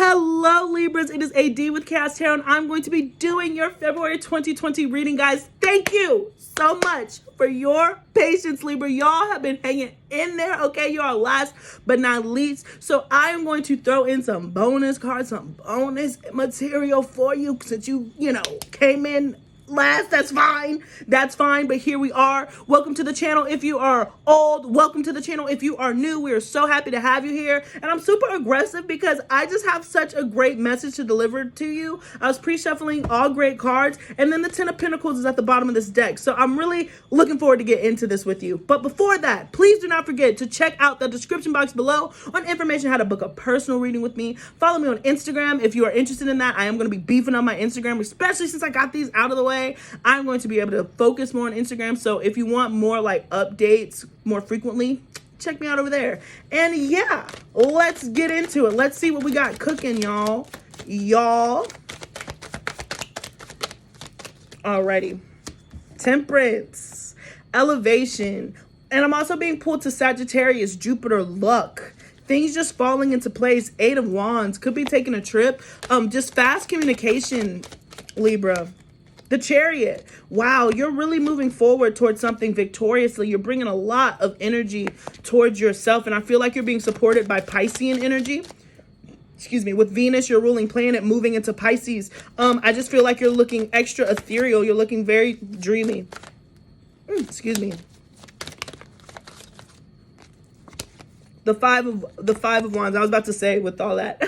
Hello Libras, it is AD with Kayxztarot Tarot, and I'm going to be doing your February 2020 reading, guys. Thank you so much for your patience, Libra. Y'all have been hanging in there, okay? You are last but not least. So I am going to throw in some bonus cards, some bonus material for you since you came in last. That's fine, but here we are. Welcome to the channel if you are old. Welcome to the channel if you are new. We are so happy to have you here, and I'm super aggressive because I just have such a great message to deliver to you. I was pre-shuffling all great cards, and then the Ten of Pentacles is at the bottom of this deck, so I'm really looking forward to get into this with you. But before that, please do not forget to check out the description box below on information how to book a personal reading with me. Follow me on Instagram if you are interested in that. I am going to be beefing up my Instagram, especially since I got these out of the way. I'm going to be able to focus more on Instagram. So if you want more like updates more frequently, check me out over there. And yeah, let's get into it. Let's see what we got cooking, y'all. Alrighty. Temperance, elevation. And I'm also being pulled to Sagittarius, Jupiter, luck. Things just falling into place. 8 of Wands. Could be taking a trip. Just fast communication, Libra. The Chariot. Wow, you're really moving forward towards something victoriously. You're bringing a lot of energy towards yourself, and I feel like you're being supported by Piscean energy. Excuse me, with Venus, your ruling planet, moving into Pisces. I just feel like you're looking extra ethereal. You're looking very dreamy. Excuse me. The five of Wands. I was about to say with all that.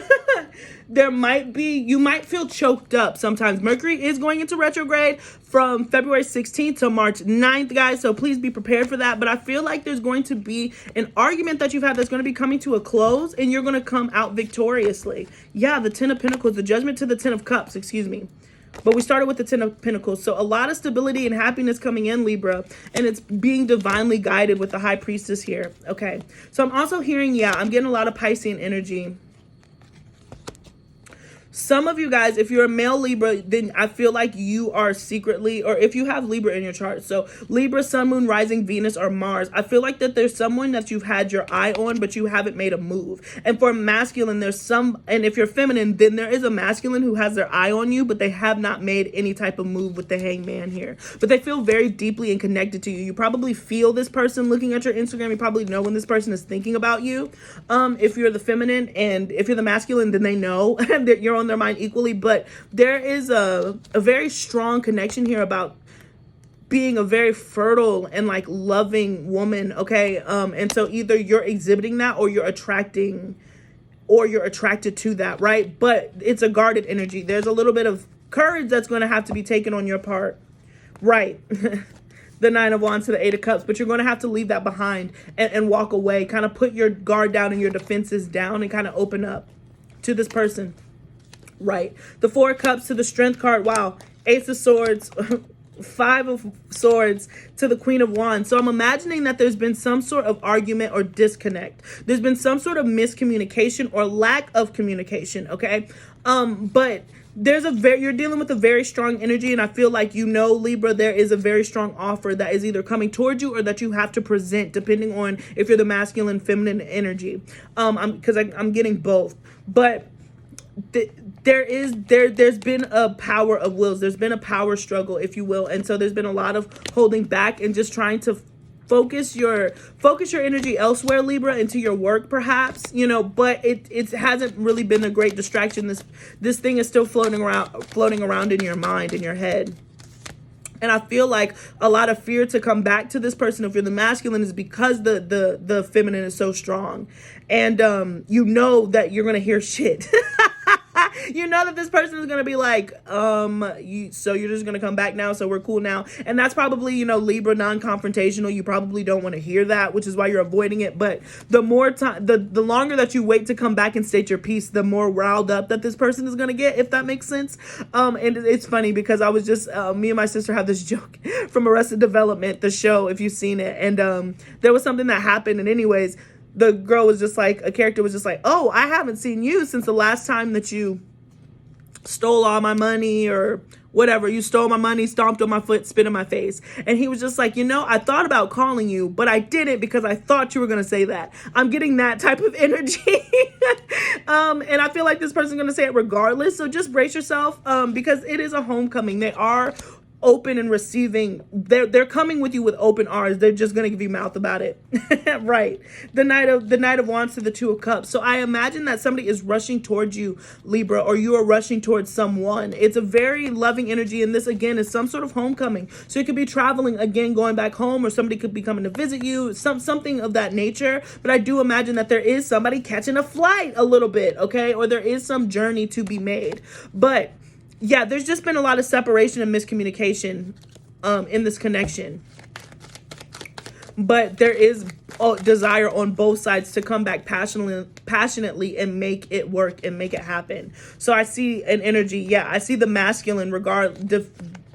You might feel choked up sometimes. Mercury is going into retrograde from February 16th to March 9th, guys. So please be prepared for that. But I feel like there's going to be an argument that you've had that's going to be coming to a close, and you're going to come out victoriously. Yeah, the Ten of Pentacles, the Judgment to the Ten of Cups, excuse me. But we started with the Ten of Pentacles. So a lot of stability and happiness coming in, Libra. And it's being divinely guided with the High Priestess here. Okay. So I'm also hearing, yeah, I'm getting a lot of Piscean energy. Some of you guys, if you're a male Libra, then I feel like you are secretly, or if you have Libra in your chart, so Libra, Sun, Moon, Rising, Venus, or Mars, I feel like that there's someone that you've had your eye on, but you haven't made a move. And for masculine, and if you're feminine, then there is a masculine who has their eye on you, but they have not made any type of move with the Hangman here. But they feel very deeply and connected to you. You probably feel this person looking at your Instagram. You probably know when this person is thinking about you. If you're the feminine, and if you're the masculine, then they know that you're on their mind equally. But there is a very strong connection here about being a very fertile and like loving woman, okay? And so either you're exhibiting that, or you're attracted to that, right? But it's a guarded energy. There's a little bit of courage that's going to have to be taken on your part, right? The Nine of Wands to the Eight of Cups, but you're going to have to leave that behind and walk away, kind of put your guard down and your defenses down and kind of open up to this person. Right. The Four of Cups to the Strength card. Wow. Ace of Swords, Five of Swords to the Queen of Wands. So I'm imagining that there's been some sort of argument or disconnect. There's been some sort of miscommunication or lack of communication. Okay. But you're dealing with a very strong energy, and I feel like, Libra, there is a very strong offer that is either coming towards you or that you have to present, depending on if you're the masculine, feminine energy. Because I'm getting both. But there's been a power of wills. There's been a power struggle, if you will. And so there's been a lot of holding back and just trying to focus your energy elsewhere, Libra, into your work perhaps, but it hasn't really been a great distraction. This thing is still floating around in your mind, in your head. And I feel like a lot of fear to come back to this person, if you're the masculine, is because the feminine is so strong. And that you're going to hear shit. You know that this person is going to be like, so you're just going to come back now, so we're cool now. And that's probably, Libra, non-confrontational. You probably don't want to hear that, which is why you're avoiding it. But the more time, the longer that you wait to come back and state your piece, the more riled up that this person is going to get, if that makes sense. And it's funny because I was just, me and my sister have this joke from Arrested Development, the show, if you've seen it. And there was something that happened. And anyways, the girl was just like, a character was just like, oh, I haven't seen you since the last time that you stole all my money or whatever, you stole my money, stomped on my foot, spit in my face. And he was just like, you know, I thought about calling you, but I didn't because I thought you were going to say that. I'm getting that type of energy. And I feel like this person's going to say it regardless. So just brace yourself, because it is a homecoming. They are open and receiving. They're coming with you with open arms. They're just gonna give you mouth about it. Right. The Knight of Wands to the Two of Cups. So I imagine that somebody is rushing towards you, Libra, or you are rushing towards someone. It's a very loving energy, and this again is some sort of homecoming. So you could be traveling again, going back home, or somebody could be coming to visit you, something of that nature. But I do imagine that there is somebody catching a flight a little bit, okay, or there is some journey to be made. But yeah, there's just been a lot of separation and miscommunication in this connection. But there is a desire on both sides to come back passionately and make it work and make it happen. So I see an energy. Yeah, I see the masculine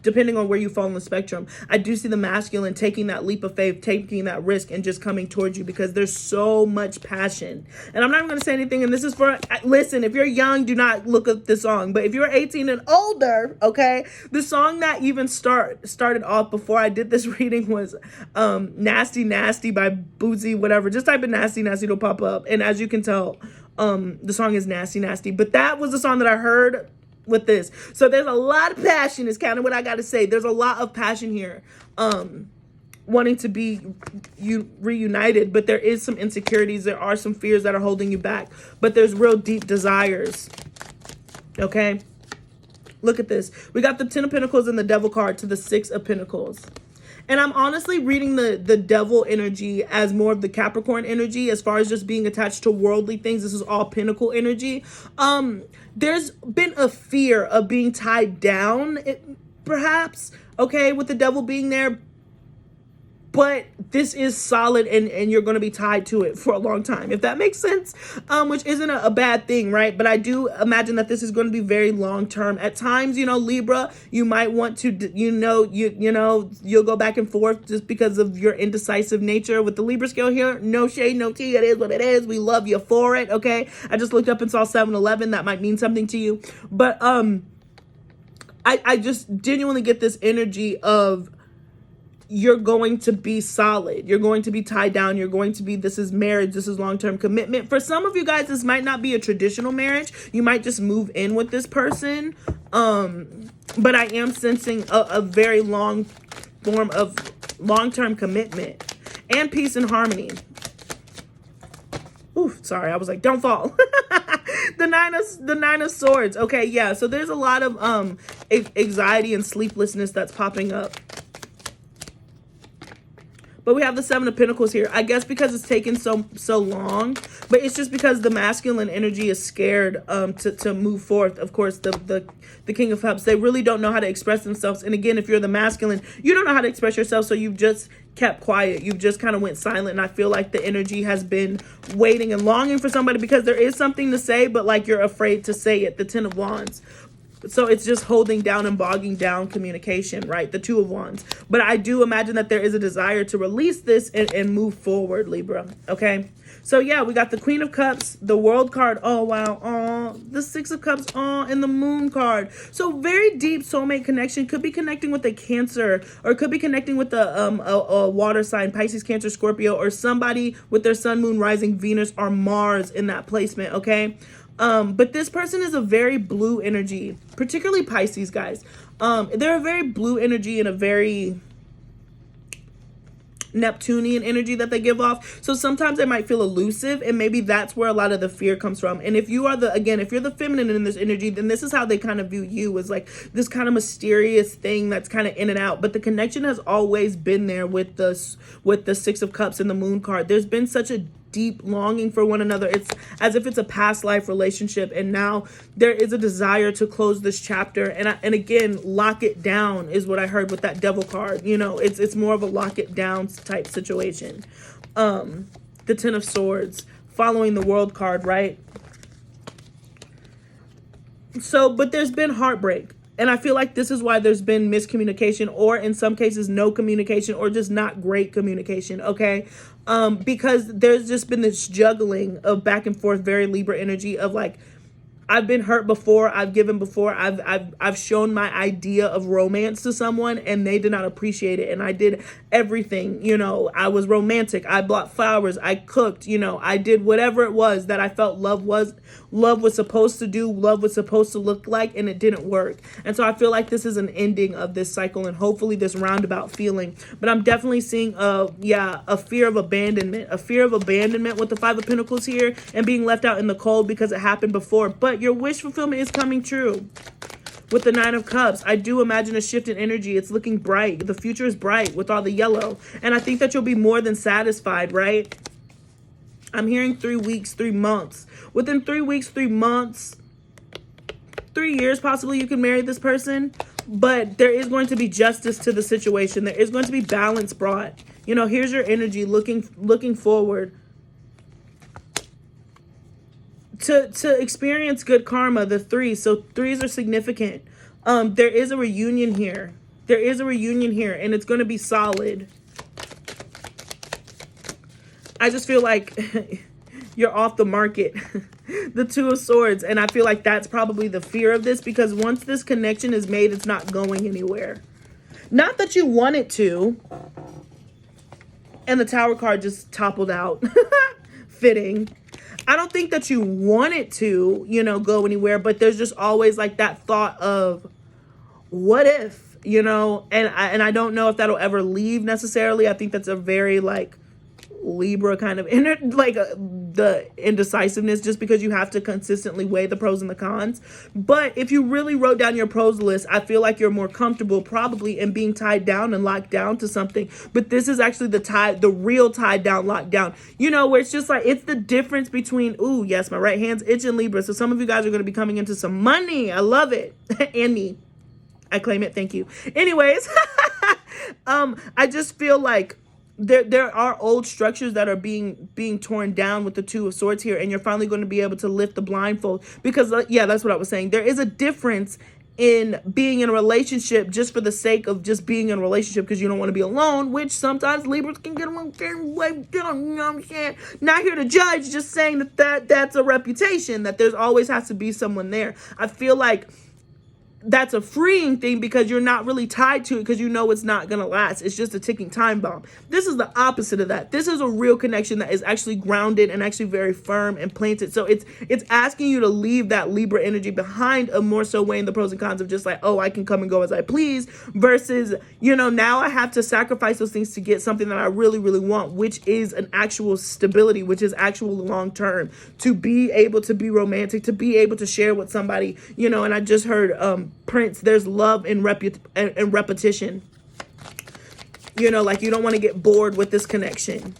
depending on where you fall on the spectrum. I do see the masculine taking that leap of faith, taking that risk, and just coming towards you because there's so much passion. And I'm not even going to say anything, and this is for, listen, if you're young, do not look up this song. But if you're 18 and older, okay, the song that even started off before I did this reading was Nasty Nasty by Boozy, whatever. Just type in Nasty Nasty, it'll pop up. And as you can tell, the song is Nasty Nasty. But that was the song that I heard with this. So there's a lot of passion is kind of what I got to say. There's a lot of passion here, wanting to be reunited, but there is some insecurities. There are some fears that are holding you back, but there's real deep desires. Okay. Look at this. We got the 10 of Pentacles and the Devil card to the 6 of Pentacles. And I'm honestly reading the devil energy as more of the Capricorn energy as far as just being attached to worldly things. This is all Pentacle energy. There's been a fear of being tied down, perhaps, okay, with the devil being there. But this is solid, and you're going to be tied to it for a long time, if that makes sense, which isn't a bad thing, right? But I do imagine that this is going to be very long term. At times, you know, Libra, you might want to, you'll go back and forth just because of your indecisive nature. With the Libra scale here, no shade, no tea. It is what it is. We love you for it, okay? I just looked up and saw 7-11. That might mean something to you. But I just genuinely get this energy of, you're going to be solid. You're going to be tied down. You're going to be, this is marriage. This is long-term commitment. For some of you guys, this might not be a traditional marriage. You might just move in with this person. But I am sensing a very long form of long-term commitment and peace and harmony. Ooh, sorry. I was like, don't fall. The nine of Swords. Okay. Yeah. So there's a lot of, anxiety and sleeplessness that's popping up. But we have the 7 of Pentacles here. I guess because it's taken so long, but it's just because the masculine energy is scared to move forth. Of course, the King of Cups, they really don't know how to express themselves. And again, if you're the masculine, you don't know how to express yourself, so you've just kept quiet. You've just kind of went silent. And I feel like the energy has been waiting and longing for somebody because there is something to say, but like you're afraid to say it. The 10 of Wands. So it's just holding down and bogging down communication, right? The 2 of Wands. But I do imagine that there is a desire to release this and move forward, Libra. Okay. So yeah, we got the Queen of Cups, the World card. Oh, wow. Oh, the 6 of Cups. Oh, and the Moon card. So very deep soulmate connection. Could be connecting with a Cancer, or could be connecting with a water sign, Pisces, Cancer, Scorpio, or somebody with their Sun, Moon, Rising, Venus, or Mars in that placement. Okay. But this person is a very blue energy, particularly Pisces, guys. They're a very blue energy and a very Neptunian energy that they give off. So sometimes they might feel elusive, and maybe that's where a lot of the fear comes from. And if you are if you're the feminine in this energy, then this is how they kind of view you, as like this kind of mysterious thing that's kind of in and out. But the connection has always been there with the 6 of Cups and the Moon card. There's been such a deep longing for one another. It's as if it's a past life relationship, and now there is a desire to close this chapter and again lock it down is what I heard with that Devil card. You know, it's more of a lock it down type situation. The 10 of Swords following the World card, right? So, but there's been heartbreak. And I feel like this is why there's been miscommunication, or in some cases no communication, or just not great communication, okay? Because there's just been this juggling of back and forth, very Libra energy of like I've been hurt before. I've given before. I've shown my idea of romance to someone and they did not appreciate it. And I did everything, you know, I was romantic. I bought flowers. I cooked, you know, I did whatever it was that I felt love was supposed to do, love was supposed to look like, and it didn't work. And so I feel like this is an ending of this cycle and hopefully this roundabout feeling. But I'm definitely seeing a fear of abandonment, with the Five of Pentacles here and being left out in the cold because it happened before. But your wish fulfillment is coming true. With the Nine of Cups, I do imagine a shift in energy. It's looking bright. The future is bright with all the yellow. And I think that you'll be more than satisfied, right? I'm hearing 3 weeks, 3 months. Within 3 weeks, 3 months, 3 years, possibly you can marry this person. But there is going to be justice to the situation. There is going to be balance brought. You know, here's your energy looking forward. To experience good karma, the 3. So 3s are significant. There is a reunion here. There is a reunion here, and it's going to be solid. I just feel like you're off the market. The Two of Swords, and I feel like that's probably the fear of this, because once this connection is made, it's not going anywhere. Not that you want it to. And the Tower card just toppled out. Fitting. I don't think that you want it to, you know, go anywhere, but there's just always like that thought of what if, you know, and I don't know if that'll ever leave necessarily. I think that's a very like Libra kind of the indecisiveness, just because you have to consistently weigh the pros and the cons. But if you really wrote down your pros list, I feel like you're more comfortable probably in being tied down and locked down to something. But this is actually the real tied down, locked down, you know, where it's just like, it's the difference between, ooh, yes, my right hand's itching, Libra. So some of you guys are going to be coming into some money. I love it. And me, I claim it. Thank you. Anyways, I just feel like there are old structures that are being torn down with the Two of Swords here, and you're finally going to be able to lift the blindfold, because yeah, that's what I was saying. There is a difference in being in a relationship just for the sake of just being in a relationship because you don't want to be alone, which sometimes Libras can get away, you know what I'm saying? Not here to judge, just saying that's a reputation, that there's always has to be someone there. I feel like that's a freeing thing because you're not really tied to it, because you know it's not going to last. It's just a ticking time bomb. This is the opposite of that. This is a real connection that is actually grounded and actually very firm and planted. So it's asking you to leave that Libra energy behind, a more so weighing the pros and cons of just like, oh, I can come and go as I please, versus, you know, now I have to sacrifice those things to get something that I really, really want, which is an actual stability, which is actual long term, to be able to be romantic, to be able to share with somebody, you know. And I just heard Prince, there's love in repetition. You know, like you don't want to get bored with this connection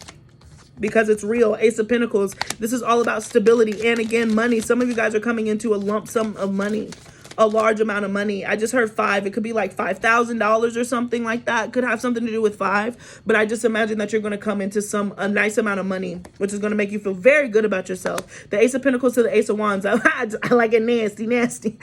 because it's real. Ace of Pentacles, this is all about stability. And again, money. Some of you guys are coming into a lump sum of money, a large amount of money. I just heard 5. It could be like $5,000 or something like that. It could have something to do with 5. But I just imagine that you're going to come into a nice amount of money, which is going to make you feel very good about yourself. The Ace of Pentacles to the Ace of Wands. I like it nasty, nasty.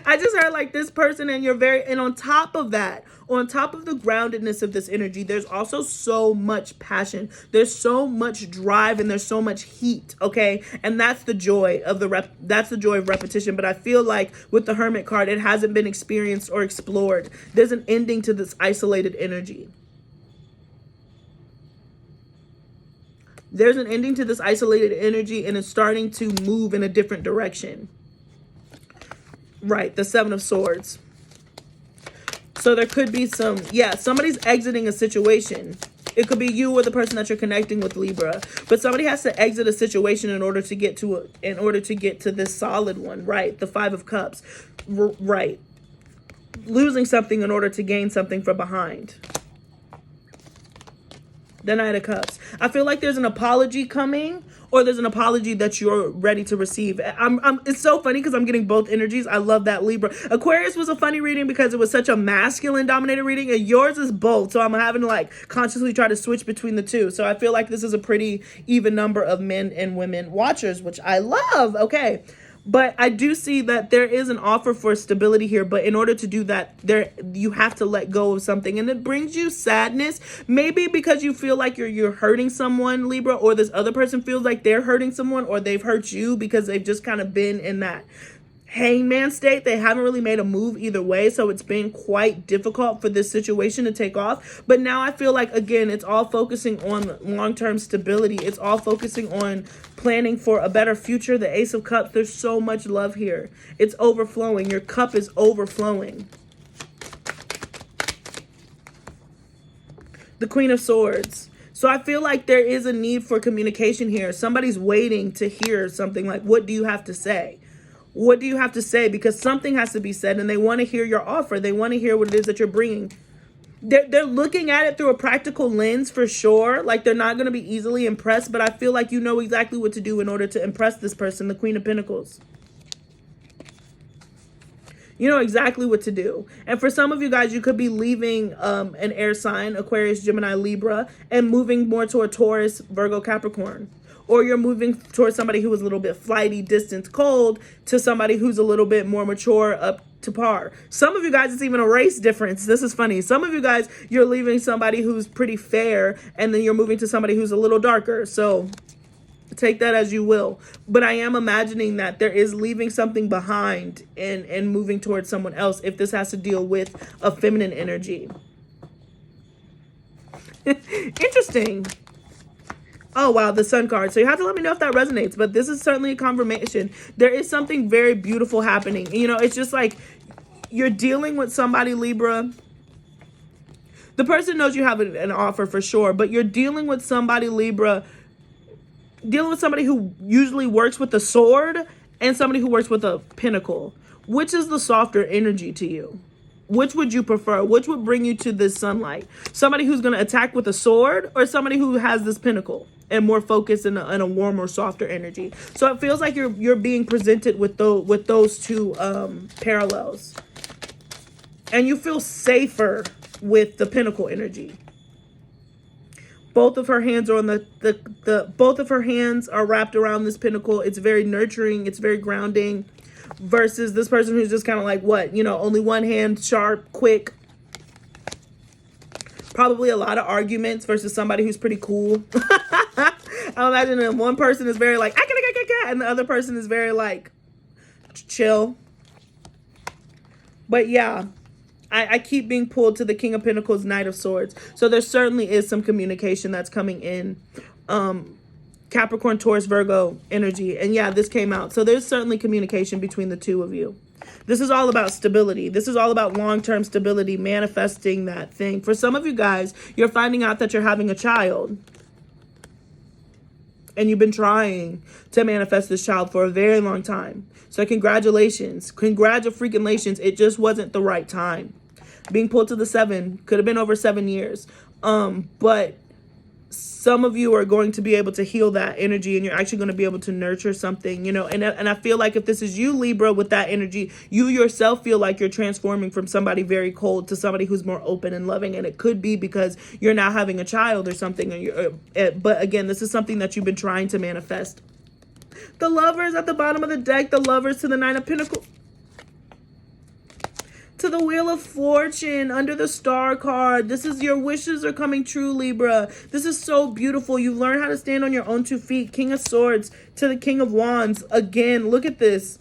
I just heard like this person, and and on top of that, on top of the groundedness of this energy, there's also so much passion. There's so much drive, and there's so much heat. Okay. And that's the joy of that's the joy of repetition. But I feel like with the Hermit card, it hasn't been experienced or explored. There's an ending to this isolated energy. There's an ending to this isolated energy, and it's starting to move in a different direction. Right, the Seven of Swords. So there could be somebody's exiting a situation. It could be you or the person that you're connecting with, Libra. But somebody has to exit a situation in order to get to this solid one, right? The Five of Cups. Right. Losing something in order to gain something from behind. The Knight of Cups. I feel like there's an apology coming, or there's an apology that you're ready to receive. It's so funny because I'm getting both energies. I love that, Libra. Aquarius was a funny reading because it was such a masculine dominated reading, and yours is both. So I'm having to like consciously try to switch between the two. So I feel like this is a pretty even number of men and women watchers, which I love. Okay. But I do see that there is an offer for stability here. But in order to do that, you have to let go of something. And it brings you sadness. Maybe because you feel like you're hurting someone, Libra, or this other person feels like they're hurting someone, or they've hurt you because they've just kind of been in that hangman state. They haven't really made a move either way, so it's been quite difficult for this situation to take off. But now I feel like, again, it's all focusing on long-term stability. It's all focusing on planning for a better future. The Ace of Cups, there's so much love here. It's overflowing. Your cup is overflowing. The Queen of Swords. So I feel like there is a need for communication here. Somebody's waiting to hear something like, what do you have to say? What do you have to say? Because something has to be said, and they want to hear your offer. They want to hear what it is that you're bringing. They're looking at it through a practical lens for sure. Like, they're not going to be easily impressed, but I feel like you know exactly what to do in order to impress this person, the Queen of Pentacles. You know exactly what to do. And for some of you guys, you could be leaving an air sign, Aquarius, Gemini, Libra, and moving more toward Taurus, Virgo, Capricorn. Or you're moving towards somebody who is a little bit flighty, distant, cold, to somebody who's a little bit more mature, up to par. Some of you guys, it's even a race difference. This is funny. Some of you guys, you're leaving somebody who's pretty fair, and then you're moving to somebody who's a little darker. So take that as you will. But I am imagining that there is leaving something behind and moving towards someone else, if this has to deal with a feminine energy. Interesting. Oh, wow, the Sun card. So you have to let me know if that resonates. But this is certainly a confirmation. There is something very beautiful happening. You know, it's just like you're dealing with somebody, Libra. The person knows you have an offer for sure. But you're dealing with somebody, Libra, dealing with somebody who usually works with a sword and somebody who works with a pentacle. Which is the softer energy to you? Which would you prefer? Which would bring you to this sunlight? Somebody who's going to attack with a sword, or somebody who has this pentacle and more focused in a warmer, softer energy? So it feels like you're being presented with those two parallels, and you feel safer with the pentacle energy. Both of her hands are on both of her hands are wrapped around this pentacle. It's very nurturing. It's very grounding. Versus this person who's just kind of like, what, you know, only one hand, sharp, quick. Probably a lot of arguments versus somebody who's pretty cool. I imagine that one person is very like, and the other person is very like, chill. But yeah, I keep being pulled to the King of Pentacles, Knight of Swords. So there certainly is some communication that's coming in. Capricorn, Taurus, Virgo energy. And yeah, this came out. So there's certainly communication between the two of you. This is all about stability. This is all about long-term stability, manifesting that thing. For some of you guys, you're finding out that you're having a child. And you've been trying to manifest this child for a very long time. So congratulations. Congratulations. It just wasn't the right time. Being pulled to the 7 could have been over 7 years. But some of you are going to be able to heal that energy, and you're actually going to be able to nurture something, you know, and I feel like if this is you, Libra, with that energy, you yourself feel like you're transforming from somebody very cold to somebody who's more open and loving. And it could be because you're now having a child or something, but again, this is something that you've been trying to manifest. The Lovers at the bottom of the deck, the Lovers to the 9 of Pentacles. To the Wheel of Fortune under the Star card. This is your wishes are coming true, Libra. This is so beautiful. You learn how to stand on your own 2 feet. King of Swords to the King of Wands. Again, look at this.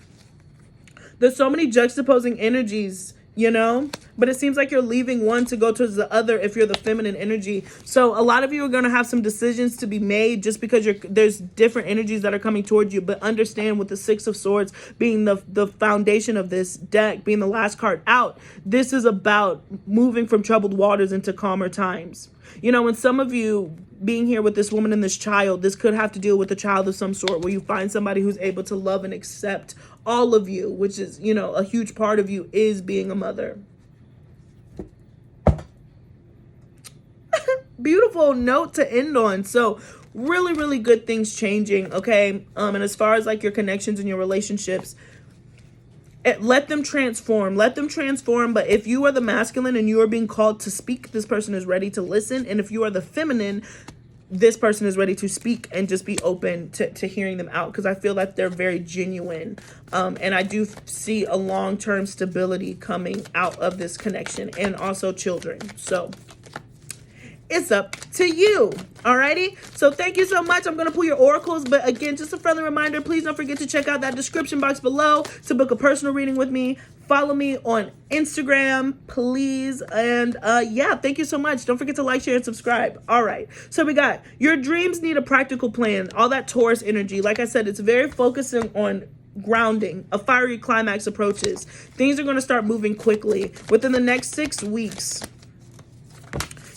There's so many juxtaposing energies, you know, but it seems like you're leaving one to go towards the other if you're the feminine energy. So a lot of you are going to have some decisions to be made just because there's different energies that are coming towards you. But understand, with the 6 of Swords being the foundation of this deck, being the last card out, this is about moving from troubled waters into calmer times. You know, and some of you being here with this woman and this child, this could have to deal with a child of some sort, where you find somebody who's able to love and accept all of you, which is, you know, a huge part of you is being a mother. Beautiful note to end on. So really, really good things changing, okay? And as far as like your connections and your relationships, let them transform. Let them transform. But if you are the masculine and you are being called to speak, this person is ready to listen. And if you are the feminine, this person is ready to speak and just be open to hearing them out, because I feel like they're very genuine. And I do see a long-term stability coming out of this connection, and also children. So it's up to you. Alrighty, so thank you so much. I'm gonna pull your oracles, but again, just a friendly reminder, please don't forget to check out that description box below to book a personal reading with me. Follow me on Instagram, please. And yeah, thank you so much. Don't forget to like, share, and subscribe. All right, so we got your dreams need a practical plan. All that Taurus energy, like I said, it's very focusing on grounding. A fiery climax approaches. Things are going to start moving quickly within the next 6 weeks.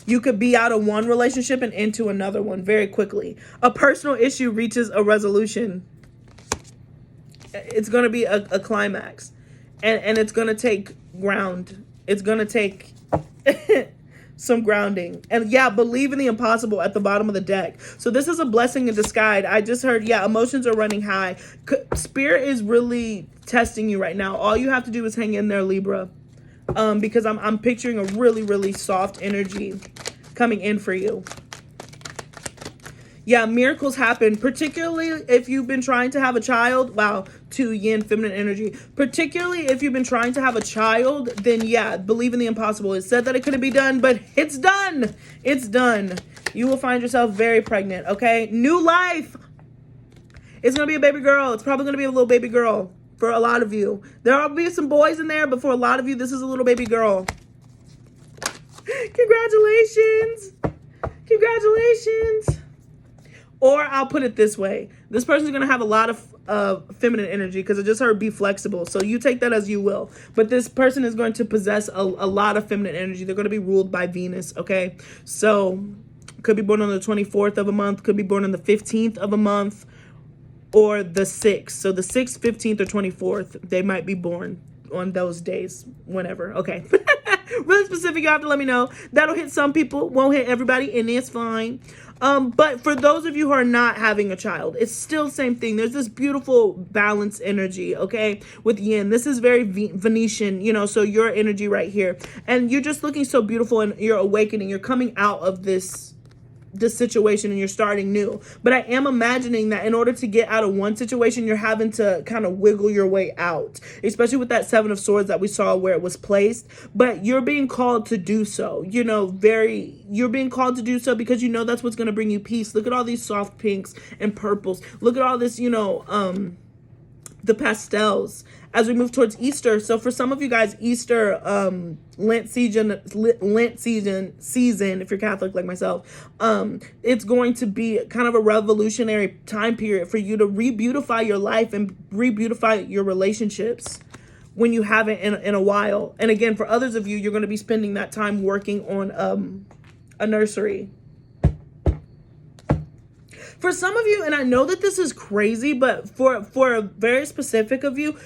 You could be out of one relationship and into another one very quickly. A personal issue reaches a resolution. It's going to be a climax. And it's going to take ground. It's going to take some grounding. And yeah, believe in the impossible at the bottom of the deck. So this is a blessing in disguise. I just heard, yeah, emotions are running high. Spirit is really testing you right now. All you have to do is hang in there, Libra. Because I'm picturing a really, really soft energy coming in for you. Yeah, miracles happen, particularly if you've been trying to have a child. Wow, 2 yin, feminine energy. Particularly if you've been trying to have a child, then yeah, believe in the impossible. It said that it couldn't be done, but it's done. It's done. You will find yourself very pregnant, okay? New life. It's going to be a baby girl. It's probably going to be a little baby girl. For a lot of you, there will be some boys in there, but for a lot of you, this is a little baby girl. Congratulations. Congratulations. Or I'll put it this way. This person's going to have a lot of feminine energy, because I just heard be flexible. So you take that as you will. But this person is going to possess a lot of feminine energy. They're going to be ruled by Venus, okay? So could be born on the 24th of a month. Could be born on the 15th of a month. Or the 6th. So the 6th, 15th, or 24th, they might be born on those days, whenever. Okay. Really specific, you have to let me know. That'll hit some people, won't hit everybody, and it's fine. But for those of you who are not having a child, it's still same thing. There's this beautiful balanced energy, okay, with yin. This is very Venetian, you know, so your energy right here. And you're just looking so beautiful, and you're awakening. You're coming out of this situation, and you're starting new. But I am imagining that in order to get out of one situation, you're having to kind of wiggle your way out, especially with that 7 of Swords that we saw where it was placed. But you're being called to do so, you know, you're being called to do so because you know that's what's going to bring you peace. Look at all these soft pinks and purples. Look at all this, you know, the pastels as we move towards Easter. So for some of you guys, Easter, Lent season, if you're Catholic like myself, it's going to be kind of a revolutionary time period for you to re-beautify your life and re-beautify your relationships when you haven't in a while. And again, for others of you, you're going to be spending that time working on a nursery. For some of you, and I know that this is crazy, but for a very specific of you,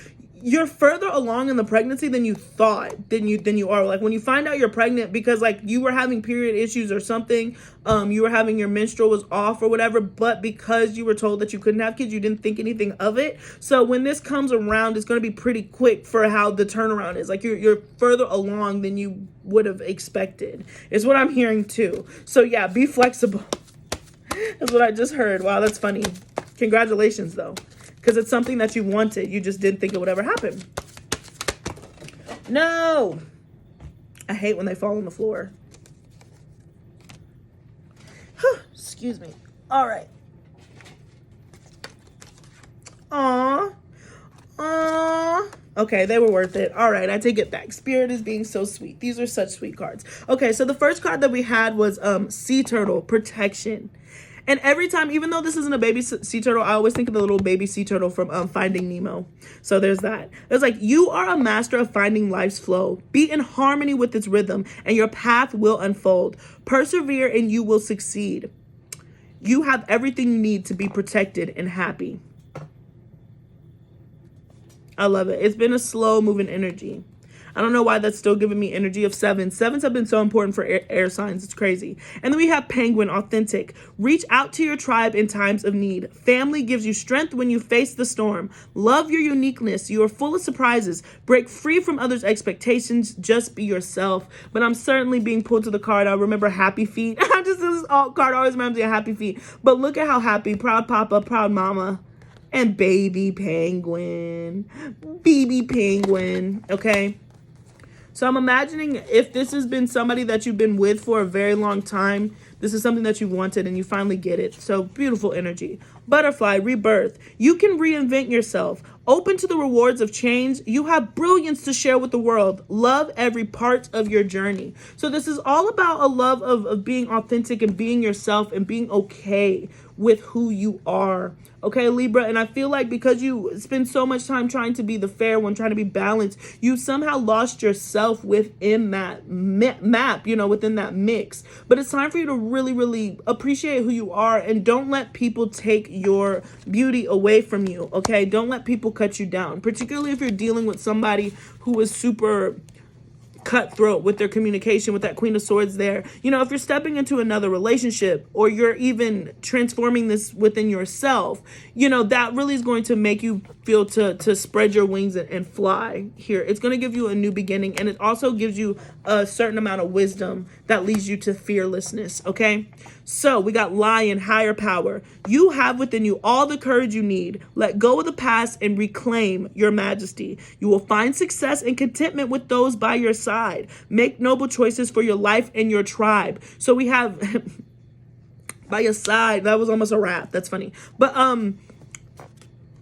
you're further along in the pregnancy than you thought, than you are. Like when you find out you're pregnant because like you were having period issues or something, you were having your menstrual was off or whatever, but because you were told that you couldn't have kids, you didn't think anything of it. So when this comes around, it's going to be pretty quick for how the turnaround is. Like you're further along than you would have expected, is what I'm hearing too. So yeah, be flexible. That's what I just heard. Wow, that's funny. Congratulations though. Because it's something that you wanted. You just didn't think it would ever happen. No. I hate when they fall on the floor. Excuse me. All right. Aww. Aww. Okay, they were worth it. All right, I take it back. Spirit is being so sweet. These are such sweet cards. Okay, so the first card that we had was Sea Turtle, Protection. And every time, even though this isn't a baby sea turtle, I always think of the little baby sea turtle from Finding Nemo. So there's that. It's like, you are a master of finding life's flow. Be in harmony with its rhythm, and your path will unfold. Persevere, and you will succeed. You have everything you need to be protected and happy. I love it. It's been a slow moving energy. I don't know why that's still giving me energy of 7. 7s have been so important for air signs. It's crazy. And then we have Penguin, authentic. Reach out to your tribe in times of need. Family gives you strength when you face the storm. Love your uniqueness. You are full of surprises. Break free from others' expectations. Just be yourself. But I'm certainly being pulled to the card. I remember Happy Feet. This card always reminds me of Happy Feet. But look at how happy. Proud papa, proud mama. And baby penguin. Baby penguin. Okay. So I'm imagining if this has been somebody that you've been with for a very long time, this is something that you've wanted and you finally get it. So beautiful energy. Butterfly, rebirth. You can reinvent yourself. Open to the rewards of change. You have brilliance to share with the world. Love every part of your journey. So this is all about a love of being authentic and being yourself and being okay with who you are. Okay, Libra, and I feel like because you spend so much time trying to be the fair one, trying to be balanced, you somehow lost yourself within that map, you know, within that mix. But it's time for you to really, really appreciate who you are and don't let people take your beauty away from you, okay? Don't let people cut you down, particularly if you're dealing with somebody who is super cutthroat with their communication, with that Queen of Swords there. You know, if you're stepping into another relationship or you're even transforming this within yourself, you know, that really is going to make you feel to spread your wings and fly here. It's going to give you a new beginning, and it also gives you a certain amount of wisdom that leads you to fearlessness, okay? So we got Lion, higher power. You have within you all the courage you need. Let go of the past and reclaim your majesty. You will find success and contentment with those by your side. Make noble choices for your life and your tribe. So we have by your side. That was almost a rap. That's funny. But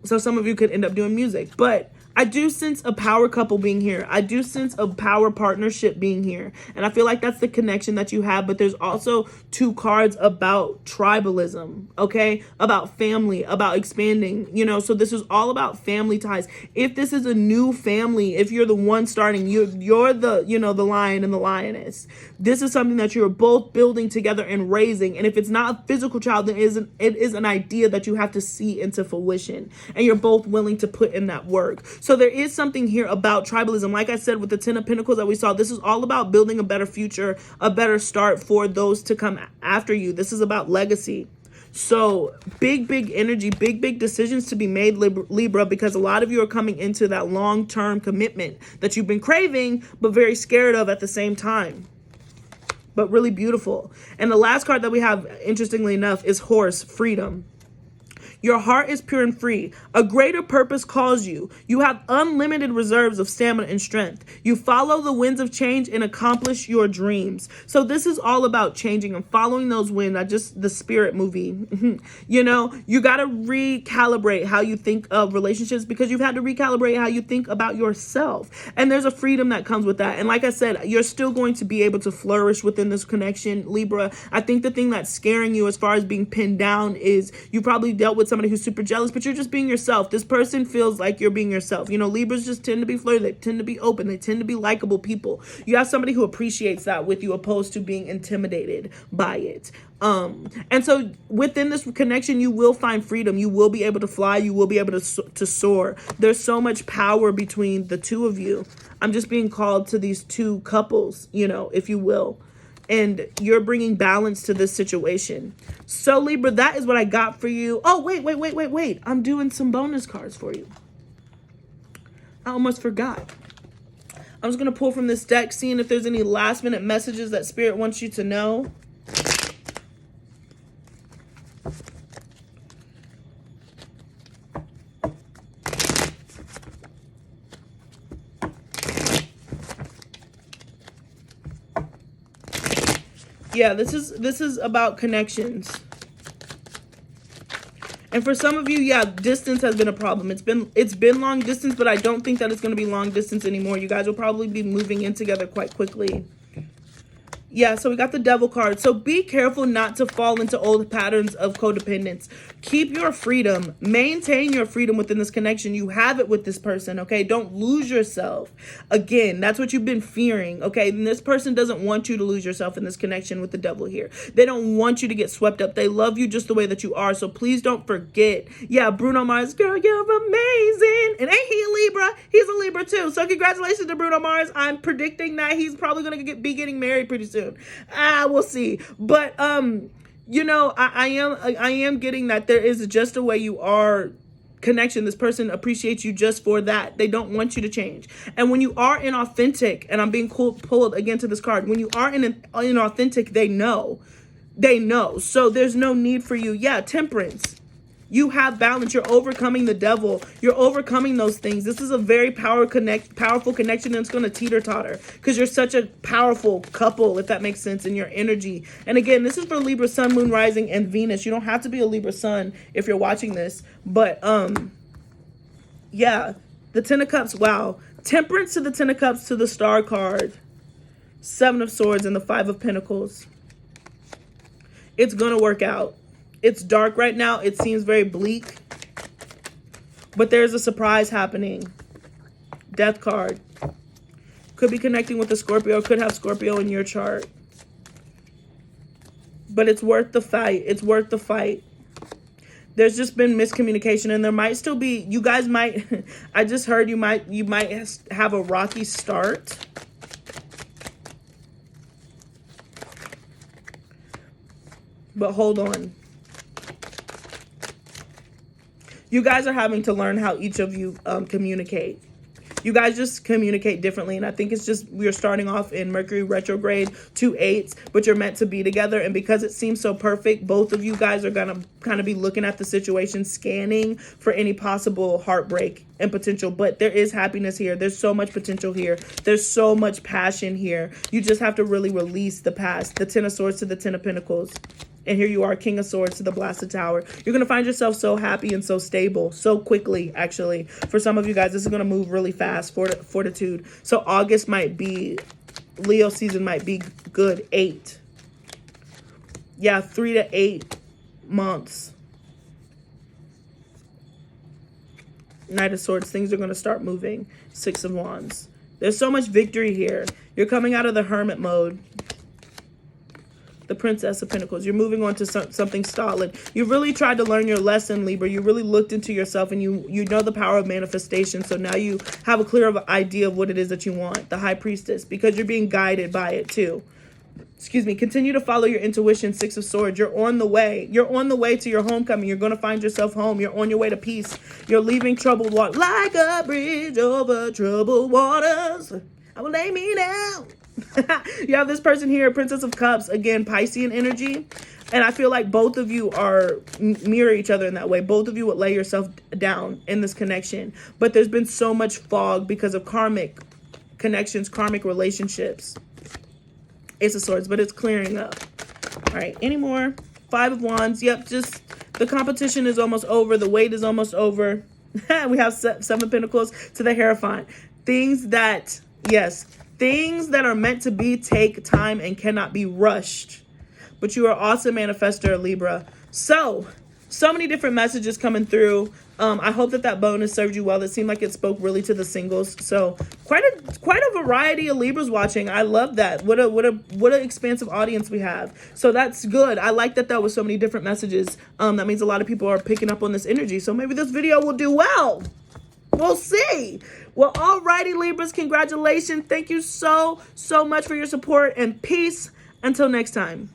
so some of you could end up doing music, but I do sense a power couple being here. I do sense a power partnership being here. And I feel like that's the connection that you have. But there's also 2 cards about tribalism, okay? About family, about expanding, you know. So this is all about family ties. If this is a new family, if you're the one starting, you're the, you know, the lion and the lioness. This is something that you're both building together and raising. And if it's not a physical child, then it is an idea that you have to see into fruition. And you're both willing to put in that work. So there is something here about tribalism. Like I said, with the 10 of Pentacles that we saw, this is all about building a better future, a better start for those to come after you. This is about legacy. So big energy, big decisions to be made, Libra, because a lot of you are coming into that long-term commitment that you've been craving, but very scared of at the same time. But really beautiful. And the last card that we have, interestingly enough, is Horse, freedom. Your heart is pure and free. A greater purpose calls you. You have unlimited reserves of stamina and strength. You follow the winds of change and accomplish your dreams. So this is all about changing and following those winds. The Spirit movie. You know, you got to recalibrate how you think of relationships because you've had to recalibrate how you think about yourself. And there's a freedom that comes with that. And like I said, you're still going to be able to flourish within this connection, Libra. I think the thing that's scaring you as far as being pinned down is you probably dealt with somebody who's super jealous, but you're just being yourself. This person feels like you're being yourself. You know, Libras just tend to be flirty. They tend to be open. They tend to be likable people. You have somebody who appreciates that with you opposed to being intimidated by it. And so within this connection, you will find freedom. You will be able to fly. You will be able to soar. There's so much power between the two of you. I'm just being called to these 2 couples, you know, if you will. And you're bringing balance to this situation. So Libra, that is what I got for you. Oh, wait. I'm doing some bonus cards for you. I almost forgot. I'm just going to pull from this deck, seeing if there's any last minute messages that Spirit wants you to know. Yeah, this is about connections. And for some of you, yeah, distance has been a problem. It's been long distance, but I don't think that it's going to be long distance anymore. You guys will probably be moving in together quite quickly. Yeah, so we got the devil card. So be careful not to fall into old patterns of codependence. Keep your freedom. Maintain your freedom within this connection. You have it with this person, okay? Don't lose yourself. Again, that's what you've been fearing, okay? And this person doesn't want you to lose yourself in this connection with the devil here. They don't want you to get swept up. They love you just the way that you are. So please don't forget. Yeah, Bruno Mars, girl, you're amazing. And ain't he a Libra? He's a Libra too. So congratulations to Bruno Mars. I'm predicting that he's probably going to be getting married pretty soon. We'll see. But you know, I am getting that there is just a way you are connection. This person appreciates you just for that. They don't want you to change. And when you are inauthentic, and I'm being pulled again to this card, when you are inauthentic, they know. So there's no need for you. Yeah, temperance. You have balance. You're overcoming the devil. You're overcoming those things. This is a very powerful connection, and it's going to teeter-totter because you're such a powerful couple, if that makes sense, in your energy. And again, this is for Libra, Sun, Moon, Rising, and Venus. You don't have to be a Libra Sun if you're watching this. But, yeah, the Ten of Cups, wow. Temperance to the Ten of Cups to the Star card. Seven of Swords and the Five of Pentacles. It's going to work out. It's dark right now. It seems very bleak. But there's a surprise happening. Death card. Could be connecting with a Scorpio. Could have Scorpio in your chart. But it's worth the fight. It's worth the fight. There's just been miscommunication. And there might still be... You guys might... I just heard you might have a rocky start. But hold on. You guys are having to learn how each of you communicate. You guys just communicate differently. And I think it's just we're starting off in Mercury retrograde, 2 8s, but you're meant to be together. And because it seems so perfect, both of you guys are going to kind of be looking at the situation, scanning for any possible heartbreak and potential. But there is happiness here. There's so much potential here. There's so much passion here. You just have to really release the past. The Ten of Swords to the Ten of Pentacles. And here you are, King of Swords to the Blasted Tower. You're going to find yourself so happy and so stable, so quickly, actually. For some of you guys, this is going to move really fast, fortitude. So August might be, Leo season might be good, 8. Yeah, 3 to 8 months. Knight of Swords, things are going to start moving. 6 of Wands. There's so much victory here. You're coming out of the hermit mode. The Princess of Pentacles. You're moving on to something solid. You really tried to learn your lesson, Libra. You really looked into yourself, and you know the power of manifestation. So now you have a clear idea of what it is that you want. The High Priestess, because you're being guided by it too. Excuse me. Continue to follow your intuition. 6 of Swords. You're on the way. You're on the way to your homecoming. You're going to find yourself home. You're on your way to peace. You're leaving troubled water. Like a bridge over troubled waters, I will lay me down. You have this person here, Princess of Cups, again, Piscean energy. And I feel like both of you are mirror each other in that way. Both of you would lay yourself down in this connection. But there's been so much fog because of karmic connections, karmic relationships. Ace of Swords, but it's clearing up. All right, any more? 5 of Wands. Yep, just the competition is almost over. The wait is almost over. We have 7 of Pentacles to the Hierophant. Things that, yes, things that are meant to be take time and cannot be rushed. But you are awesome manifestor, Libra. So many different messages coming through. I hope that bonus served you well. It seemed like it spoke really to the singles. So quite a variety of Libras watching. I love that. What an expansive audience we have. So that's good. I like that was so many different messages. That means a lot of people are picking up on this energy. So maybe this video will do well. We'll see. Well, alrighty, Libras, congratulations. Thank you so much for your support, and peace until next time.